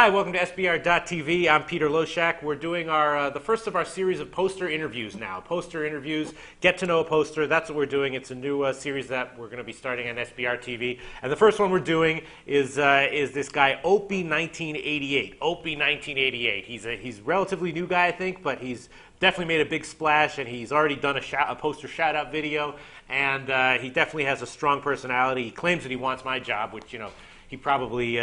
Hi, welcome to SBR.TV. I'm Peter Loshak. We're doing the first of our series of poster interviews now. Poster interviews, get to know a poster, that's what we're doing. It's a new series that we're going to be starting on SBR TV. And the first one we're doing is this guy, Opie1988. Opie1988. He's a relatively new guy, I think, but he's definitely made a big splash, and he's already done a poster shout-out video, and he definitely has a strong personality. He claims that he wants my job, which, he probably,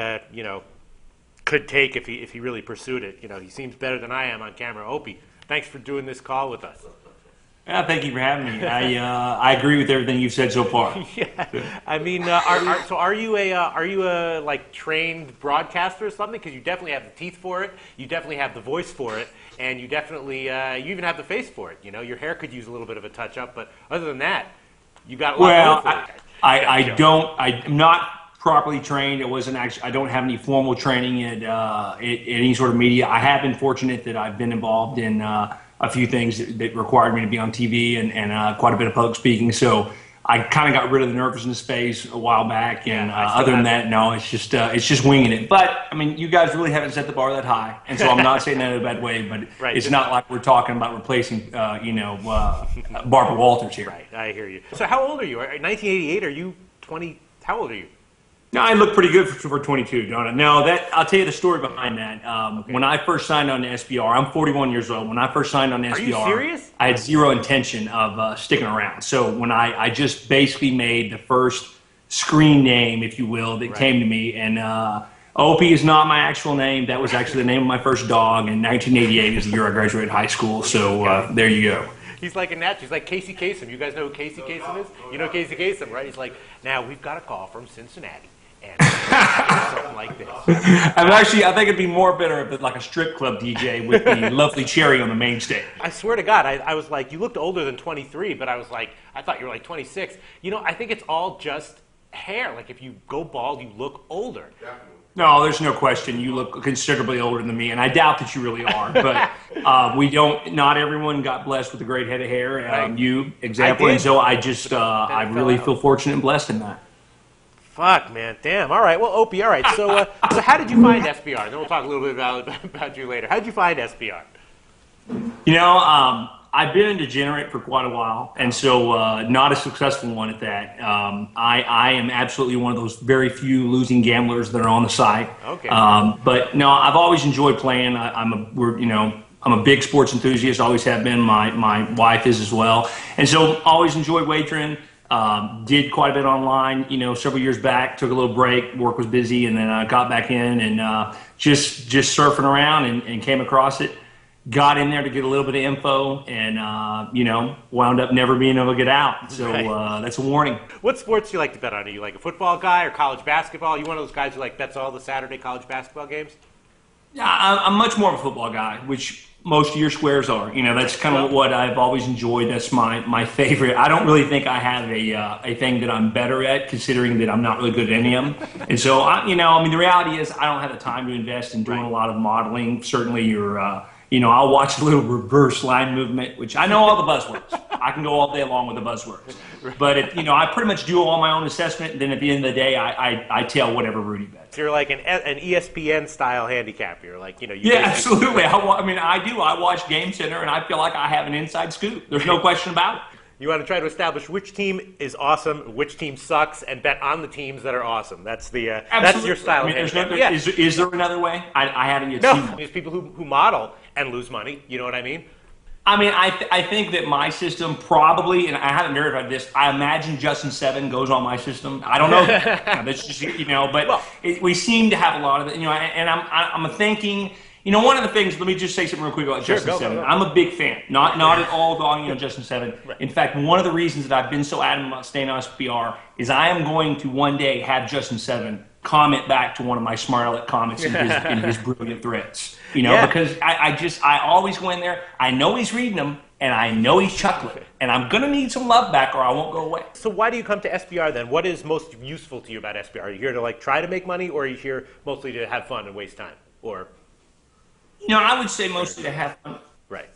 could take if he really pursued it. He seems better than I am on camera. Opie, thanks for doing this call with us. Yeah, thank you for having me. I agree with everything you've said so far. Yeah, I mean, are you a like trained broadcaster or something? Because you definitely have the teeth for it, you definitely have the voice for it, and you definitely you even have the face for it. Your hair could use a little bit of a touch up, but other than that, you got a lot going for it. I'm not properly trained. It wasn't actually. I don't have any formal training in any sort of media. I have been fortunate that I've been involved in a few things that required me to be on TV and quite a bit of public speaking. So I kind of got rid of the nervousness phase a while back. And other than that, no, it's just winging it. But I mean, you guys really haven't set the bar that high, and so I'm not saying that in a bad way. But it's not like we're talking about replacing, Barbara Walters here. Right, I hear you. So how old are you? 1988? Are you 20? How old are you? No, I look pretty good for 22, don't I? No, I'll tell you the story behind that. When I first signed on to SBR, I'm 41 years old. When I first signed on to SBR, are you serious? I had zero intention of sticking around. So when I just basically made the first screen name, if you will, that came to me, and Opie is not my actual name. That was actually the name of my first dog, and 1988 is the year I graduated high school. So there you go. He's like a natural. He's like Casey Kasem. You guys know who Casey Kasem is? You know Casey Kasem, right? He's like, now we've got a call from Cincinnati. And something like this. I think it'd be more better if it's like a strip club DJ with the lovely cherry on the main stage. I swear to God, I was like, you looked older than 23, but I was like, I thought you were like 26. I think it's all just hair. Like if you go bald, you look older. No, there's no question. You look considerably older than me, and I doubt that you really are. But not everyone got blessed with a great head of hair. You, example. And so I really feel fortunate and blessed in that. Fuck, man. Damn. All right. Well, Opie, all right. So how did you find SBR? Then we'll talk a little bit about you later. How did you find SBR? I've been a degenerate for quite a while, and so not a successful one at that. I am absolutely one of those very few losing gamblers that are on the site. Okay. But no, I've always enjoyed playing. I'm a big sports enthusiast. Always have been. My wife is as well, and so always enjoyed wagering. Did quite a bit online, several years back, took a little break, work was busy, and then I got back in and just surfing around and came across it. Got in there to get a little bit of info and, wound up never being able to get out. So that's a warning. What sports do you like to bet on? Are you like a football guy or college basketball? Are you one of those guys who like bets all the Saturday college basketball games? Yeah, I'm much more of a football guy, which most of your squares are. That's kind of what I've always enjoyed. That's my favorite. I don't really think I have a thing that I'm better at, considering that I'm not really good at any of them. And so, the reality is I don't have the time to invest in doing a lot of modeling. Certainly, I'll watch a little reverse line movement, which I know all the buzzwords. I can go all day long with the buzzwords. But, I pretty much do all my own assessment, and then at the end of the day, I tell whatever Rudy bets. So you're like an ESPN-style handicapper. You're like, Yeah, absolutely. I do. I watch Game Center, and I feel like I have an inside scoop. There's no question about it. You want to try to establish which team is awesome, which team sucks, and bet on the teams that are awesome. That's that's your style. Is there another way? I haven't yet seen that. No, there's people who model and lose money. You know what I mean? I think that my system probably, and I haven't verified this, I imagine Justin 7 goes on my system. I don't know. That's just, but we seem to have a lot of it, and I'm thinking, one of the things, let me just say something real quick about Justin 7. I'm a big fan. Not at all dogging on Justin 7. Right. In fact, one of the reasons that I've been so adamant about staying on SBR is I am going to one day have Justin 7 comment back to one of my smart aleck comments in his brilliant threads. Because I always go in there, I know he's reading them, and I know he's chuckling, and I'm going to need some love back or I won't go away. So why do you come to SBR then? What is most useful to you about SBR? Are you here to try to make money, or are you here mostly to have fun and waste time? Or I would say mostly to have fun. Right.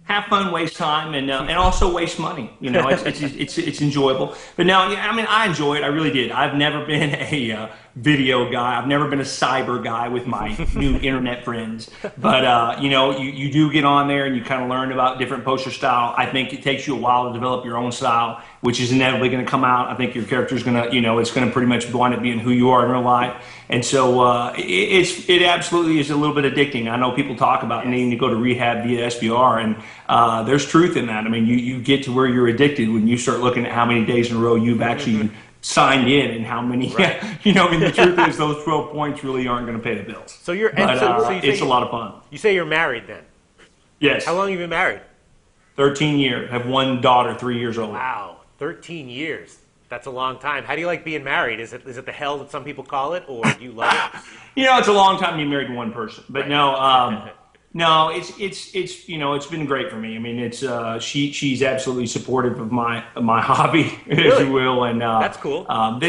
Have fun, waste time, and also waste money. It's enjoyable. But no, I enjoy it. I really did. I've never been video guy. I've never been a cyber guy with my new internet friends. But, you know, you do get on there and you kind of learn about different poster style. I think it takes you a while to develop your own style, which is inevitably going to come out. I think your character's going to, you know, it's going to pretty much wind up being who you are in real life. And so it absolutely is a little bit addicting. I know people talk about needing to go to rehab via SBR, and there's truth in that. I mean, you get to where you're addicted when you start looking at how many days in a row you've actually signed in and how many, you know, I mean, the truth is those 12 points really aren't going to pay the bills. So you're, but, so it's a lot of fun. You say you're married then? Yes. How long have you been married? 13 years. I have one daughter, 3 years old. Wow, 13 years. That's a long time. How do you like being married? Is it the hell that some people call it, or do you love it? You know, it's a long time to be married to one person. But no, no, it's you know, it's been great for me. I mean, it's she's absolutely supportive of my hobby, as you will, and that's cool.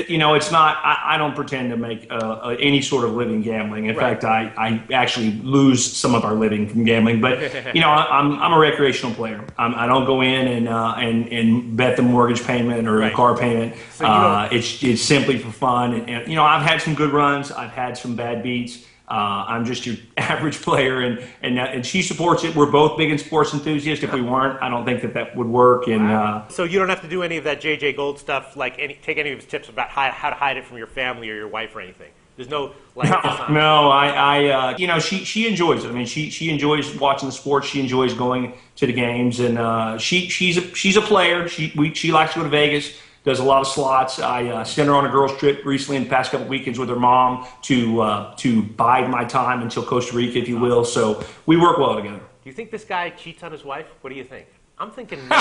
You know, it's not. I don't pretend to make any sort of living gambling. In fact, I actually lose some of our living from gambling. But you know, I'm a recreational player. I don't go in and bet the mortgage payment or a car payment. So it's simply for fun. And you know, I've had some good runs. I've had some bad beats. I'm just your average player, and she supports it. We're both big in sports enthusiasts. If we weren't, I don't think that would work. And so you don't have to do any of that J.J. Gold stuff, like take any of his tips about how to hide it from your family or your wife or anything. There's no like. No, you know, she enjoys it. I mean, she enjoys watching the sports. She enjoys going to the games, and she's a player. She likes to go to Vegas. Does a lot of slots. I sent her on a girls' trip recently in the past couple weekends with her mom to bide my time until Costa Rica, if you will. So we work well together. Do you think this guy cheats on his wife? What do you think? I'm thinking no.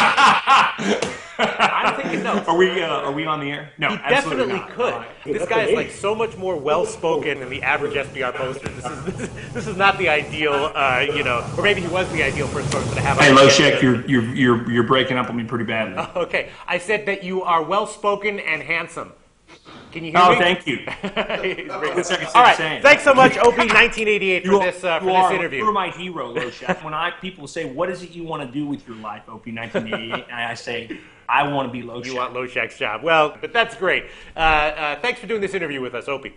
I'm thinking no. Are we on the air? No, he definitely could. This guy is like so much more well-spoken than the average SBR poster. This is not the ideal, you know, or maybe he was the ideal person to have. Hey, Loshek, you're breaking up on me pretty badly. Okay, I said that you are well-spoken and handsome. Can you hear me? Oh, thank you. All right, thanks so much, Opie1988, for this interview. You're my hero, Loshek. When people say, "What is it you want to do with your life, Opie1988?" and I say, "I want to be Loshek." You want Loshek's job. Well, but that's great. Thanks for doing this interview with us, Opie.